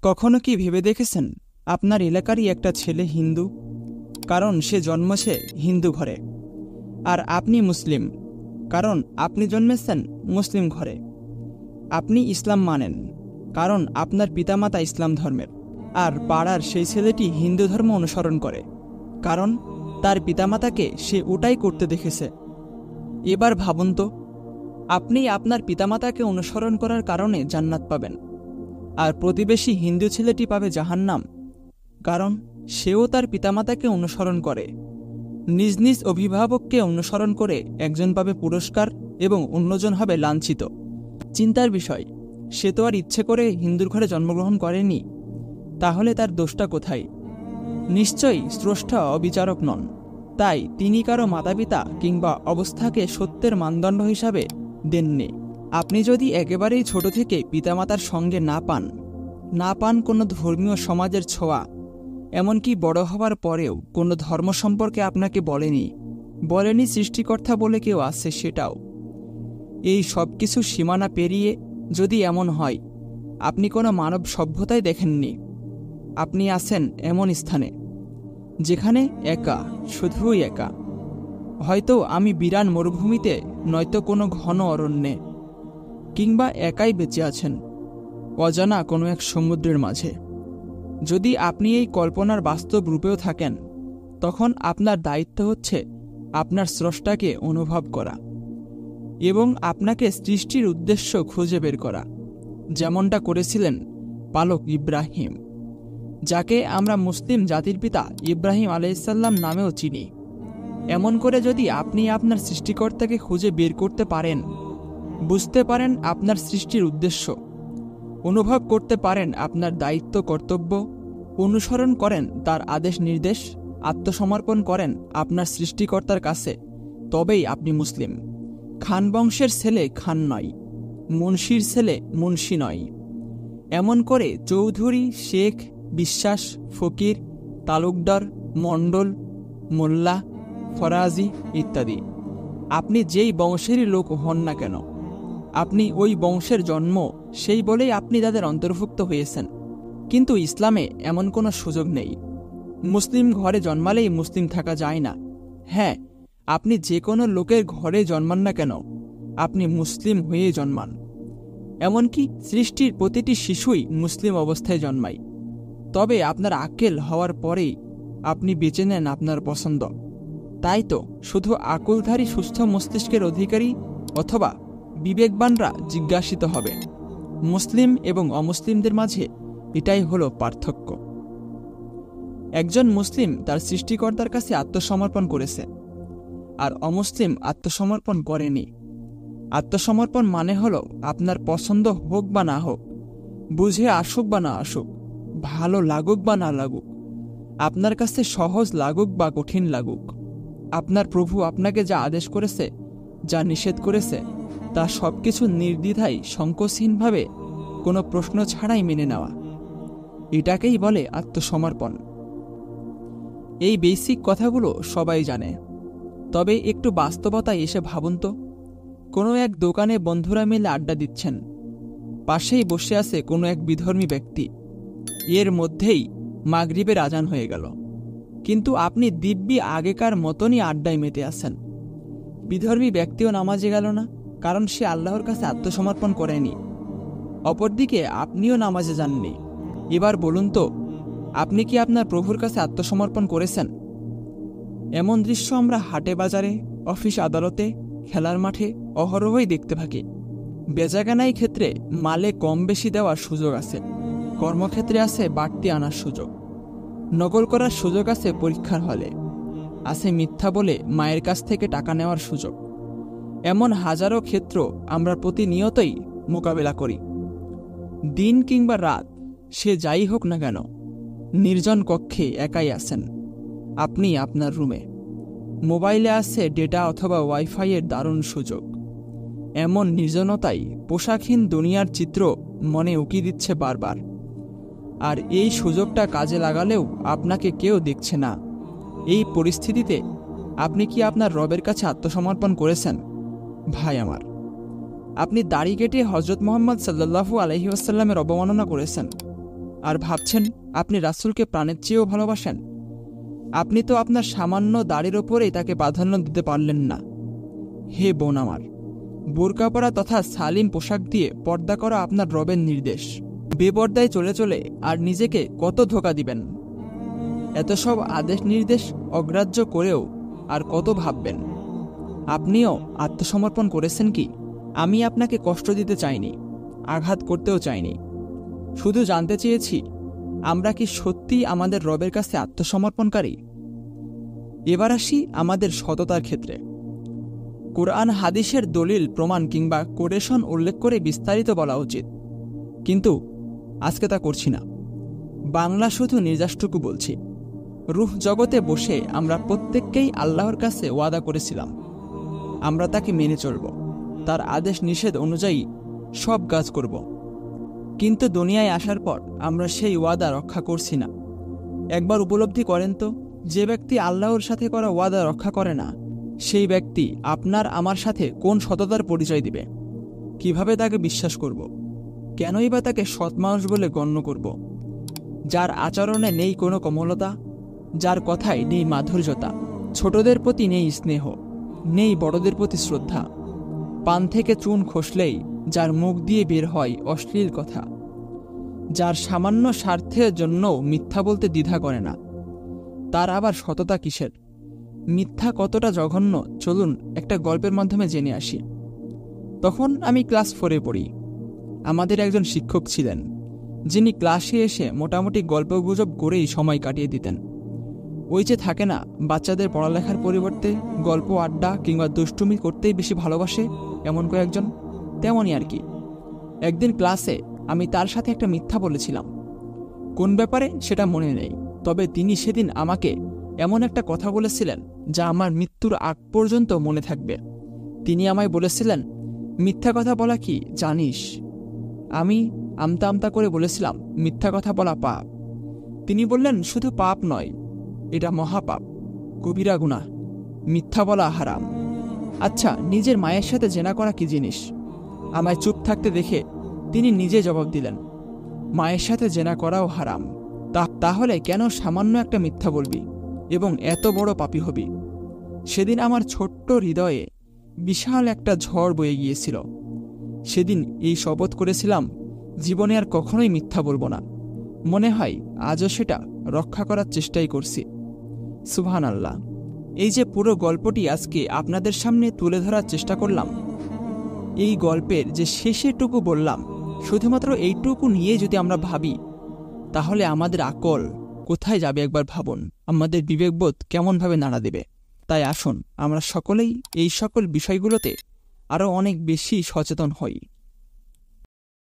কখনো কি ভেবে দেখেছেন আপনার এলাকারই একটা ছেলে হিন্দু, কারণ সে জন্মেছে হিন্দু ঘরে, আর আপনি মুসলিম, কারণ আপনি জন্মেছেন মুসলিম ঘরে। আপনি ইসলাম মানেন কারণ আপনার পিতামাতা ইসলাম ধর্মের, আর পাড়ার সেই ছেলেটি হিন্দু ধর্ম অনুসরণ করে কারণ তার পিতামাতাকে সে ওটাই করতে দেখেছে। এবার ভাবুন তো, আপনি আপনার পিতামাতাকে অনুসরণ করার কারণে জান্নাত পাবেন, আর প্রতিবেশী হিন্দু ছেলেটি পাবে জাহান্নাম, কারণ সেও তার পিতামাতাকে অনুসরণ করে। নিজ নিজ অভিভাবককে অনুসরণ করে একজন পাবে পুরস্কার এবং অন্যজন হবে লাঞ্ছিত। চিন্তার বিষয়, সে তো আর ইচ্ছে করে হিন্দুর ঘরে জন্মগ্রহণ করেনি, তাহলে তার দোষটা কোথায়? নিশ্চয়ই স্রষ্টা অবিচারক নন, তাই তিনি কারো মাতাপিতা কিংবা অবস্থাকে সত্যের মানদণ্ড হিসাবে দেননি। আপনি যদি একেবারেই ছোট থেকে পিতামাতার সঙ্গে না পান কোনো ধর্মীয় সমাজের ছোঁয়া, এমনকি বড় হওয়ার পরেও কোনো ধর্ম সম্পর্কে আপনাকে বলেনি সৃষ্টিকর্তা বলে কেউ আছে সেটাও, এই সব কিছু সীমানা পেরিয়ে যদি এমন হয় আপনি কোনো মানব সভ্যতাই দেখেননি, আপনি আছেন এমন স্থানে যেখানে একা, শুধুই একা। হয়তো আমি বিরান মরুভূমিতে, নয়তো কোনো ঘন অরণ্যে, কিংবা একাই বেঁচে আছেন অজানা কোনো এক সমুদ্রের মাঝে। যদি আপনি এই কল্পনার বাস্তব রূপেও থাকেন, তখন আপনার দায়িত্ব হচ্ছে আপনার স্রষ্টাকে অনুভব করা এবং আপনাকে সৃষ্টির উদ্দেশ্য খুঁজে বের করা, যেমনটা করেছিলেন পালক ইব্রাহিম, যাকে আমরা মুসলিম জাতির পিতা ইব্রাহিম আলাইহিসসালাম নামেও চিনি। এমন করে যদি আপনি আপনার সৃষ্টিকর্তাকে খুঁজে বের করতে পারেন, বুঝতে পারেন আপনার সৃষ্টির উদ্দেশ্য, অনুভব করতে পারেন আপনার দায়িত্ব কর্তব্য, অনুসরণ করেন তার আদেশ নির্দেশ, আত্মসমর্পণ করেন আপনার সৃষ্টিকর্তার কাছে, তবেই আপনি মুসলিম। খান বংশের ছেলে খান নয়, মুন্সির ছেলে মুন্সি নয়। এমন করে চৌধুরী, শেখ, বিশ্বাস, ফকির, তালুকদার, মণ্ডল, মোল্লা, ফরাজি ইত্যাদি, আপনি যেই বংশেরই লোক হন না কেন, আপনি ওই বংশের জন্ম, সেই বলেই আপনি তাদের অন্তর্ভুক্ত হয়েছেন। কিন্তু ইসলামে এমন কোনো সুযোগ নেই। মুসলিম ঘরে জন্মালেই মুসলিম থাকা যায় না। হ্যাঁ, আপনি যে কোনো লোকের ঘরে জন্মান না কেন, আপনি মুসলিম হয়ে জন্মান। এমনকি সৃষ্টির প্রতিটি শিশুই মুসলিম অবস্থায় জন্মায়, তবে আপনার আক্কেল হওয়ার পরেই আপনি বেছে নেন আপনার পছন্দ। তাই তো শুধু আকুলধারী সুস্থ মস্তিষ্কের অধিকারী অথবা বিবেকবানরা জিজ্ঞাসিত হবে। মুসলিম এবং অমুসলিমদের মাঝে এটাই হলো পার্থক্য। একজন মুসলিম তার সৃষ্টিকর্তার কাছে আত্মসমর্পণ করেছে, আর অমুসলিম আত্মসমর্পণ করেনি। আত্মসমর্পণ মানে হলো আপনার পছন্দ হোক বা না হোক, বুঝে আসুক বা না আসুক, ভালো লাগুক বা না লাগুক, আপনার কাছে সহজ লাগুক বা কঠিন লাগুক, আপনার প্রভু আপনাকে যা আদেশ করেছে, যা নিষেধ করেছে, তা সবকিছু নির্দ্বিধায় সংকোচহীনভাবে কোনো প্রশ্ন ছাড়াই মেনে নেওয়া, এটাকেই বলে আত্মসমর্পণ। এই বেসিক কথাগুলো সবাই জানে, তবে একটু বাস্তবতায় এসে ভাবুন তো, কোনো এক দোকানে বন্ধুরা মিলে আড্ডা দিচ্ছেন, পাশেই বসে আছে কোনো এক বিধর্মী ব্যক্তি। এর মধ্যেই মাগরিবের আজান হয়ে গেল, কিন্তু আপনি দিব্যি আগেকার মতনই আড্ডায় মেতে আছেন। বিধর্মী ব্যক্তিও নামাজে গেল না, কারণ সে আল্লাহর কাছে আত্মসমর্পণ করেনি। অপরদিকে আপনিও নামাজে যাননি। এবার বলুন তো, আপনি কি আপনার প্রভুর কাছে আত্মসমর্পণ করেছেন? এমন দৃশ্য আমরা হাটে বাজারে, অফিস আদালতে, খেলার মাঠে অহরহই দেখতে থাকি। বেচাকেনাই ক্ষেত্রে মালে কম বেশি দেওয়ার সুযোগ আছে, কর্মক্ষেত্রে আছে বাড়তি আনার সুযোগ, নকল করার সুযোগ আছে পরীক্ষার হলে, আছে মিথ্যা বলে মায়ের কাছ থেকে টাকা নেওয়ার সুযোগ। এমন হাজারো ক্ষেত্র আমরা প্রতিনিয়তই মোকাবেলা করি। দিন কিংবা রাত, সে যাই হোক না কেন, নির্জন কক্ষে একাই আছেন আপনি আপনার রুমে। মোবাইলে আছে ডেটা অথবা ওয়াইফাইয়ের দারুণ সুযোগ। এমন নির্জনতায় পোশাকহীন দুনিয়ার চিত্র মনে উকি দিচ্ছে বারবার, আর এই সুযোগটা কাজে লাগালেও আপনাকে কেউ দেখছে না। এই পরিস্থিতিতে আপনি কি আপনার রবের কাছে আত্মসমর্পণ করেছেন? ভাই আমার, আপনি দাড়ি কেটে হজরত মুহাম্মদ সাল্লাল্লাহু আলাইহি ওয়াসাল্লামের অবমাননা করেছেন, আর ভাবছেন আপনি রাসূলকে প্রাণের চেয়েও ভালোবাসেন। আপনি তো আপনার সামান্য দাড়ির ওপরেই তাকে প্রাধান্য দিতে পারলেন না। হে বোন আমার, বোরকা পরা তথা সালিম পোশাক দিয়ে পর্দা করা আপনার রবের নির্দেশ। বেপর্দায় চলে চলে আর নিজেকে কত ধোঁকা দিবেন? এত সব আদেশ নির্দেশ অগ্রাহ্য করেও আর কত ভাববেন? আপনিও আত্মসমর্পণ করেছেন কি? আমি আপনাকে কষ্ট দিতে চাইনি, আঘাত করতেও চাইনি। শুধু জানতে চেয়েছি, আমরা কি সত্যিই আমাদের রবের কাছে আত্মসমর্পণকারী? এবার আসি আমাদের সততার ক্ষেত্রে। কোরআন হাদিসের দলিল প্রমাণ কিংবা কোটেশন উল্লেখ করে বিস্তারিত বলা উচিত, কিন্তু আজকে তা করছি না। বাংলা শুধু নির্যাসটুকু বলছি। রূহ জগতে বসে আমরা প্রত্যেককেই আল্লাহর কাছে ওয়াদা করেছিলাম, আমরা তাকে মেনে চলব, তার আদেশ নিষেধ অনুযায়ী সব কাজ করব। কিন্তু দুনিয়ায় আসার পর আমরা সেই ওয়াদা রক্ষা করছি না। একবার উপলব্ধি করেন তো, যে ব্যক্তি আল্লাহর সাথে করা ওয়াদা রক্ষা করে না, সেই ব্যক্তি আপনার আমার সাথে কোন সততার পরিচয় দিবে? কিভাবে তাকে বিশ্বাস করব? কেনই বা তাকে সৎ মানুষ বলে গণ্য করব? যার আচরণে নেই কোনো কোমলতা, যার কথায় নেই মাধুর্যতা, ছোটদের প্রতি নেই স্নেহ, নেই বড়দের প্রতি শ্রদ্ধা, পান থেকে চুন খসলেই যার মুখ দিয়ে বের হয় অশ্লীল কথা, যার সামান্য স্বার্থের জন্যও মিথ্যা বলতে দ্বিধা করে না, তার আবার সততা কিসের? মিথ্যা কতটা জঘন্য চলুন একটা গল্পের মাধ্যমে জেনে আসি। তখন আমি ক্লাস 4-এ পড়ি। আমাদের একজন শিক্ষক ছিলেন, যিনি ক্লাসে এসে মোটামুটি গল্পগুজব করেই সময় কাটিয়ে দিতেন। ওই যে থাকে না, বাচ্চাদের পড়ালেখার পরিবর্তে গল্প আড্ডা কিংবা দুষ্টুমি করতেই বেশি ভালোবাসে এমন কয়েকজন, তেমনই আর কি। একদিন ক্লাসে আমি তার সাথে একটা মিথ্যা বলেছিলাম। কোন ব্যাপারে সেটা মনে নেই, তবে তিনি সেদিন আমাকে এমন একটা কথা বলেছিলেন যা আমার মৃত্যুর আগ পর্যন্ত মনে থাকবে। তিনি আমায় বলেছিলেন, মিথ্যা কথা বলা কি জানিস? আমি আমতা আমতা করে বলেছিলাম, মিথ্যা কথা বলা পাপ। তিনি বললেন, শুধু পাপ নয়, এটা মহাপাপ, কবিরা গুনাহ, মিথ্যা বলা হারাম। আচ্ছা, নিজের মায়ের সাথে জেনা করা কি জিনিস? আমায় চুপ থাকতে দেখে তিনি নিজে জবাব দিলেন, মায়ের সাথে জেনা করাও হারাম। তাহলে কেন সামান্য একটা মিথ্যা বলবি এবং এত বড় পাপী হবি? সেদিন আমার ছোট্ট হৃদয়ে বিশাল একটা ঝড় বয়ে গিয়েছিল। সেদিন এই শপথ করেছিলাম, জীবনে আর কখনোই মিথ্যা বলবো না। মনে হয় আজও সেটা রক্ষা করার চেষ্টাই করছি। সুবহানাল্লাহ। এই যে পুরো গল্পটি আজকে আপনাদের সামনে তুলে ধরার চেষ্টা করলাম, এই গল্পের যে শেষেরটুকু বললাম, শুধুমাত্র এইটুকু নিয়ে যদি আমরা ভাবি, তাহলে আমাদের আকল কোথায় যাবে একবার ভাবুন। আমাদের বিবেকবোধ কেমনভাবে নাড়া দেবে। তাই আসুন আমরা সকলেই এই সকল বিষয়গুলোতে আরও অনেক বেশি সচেতন হই।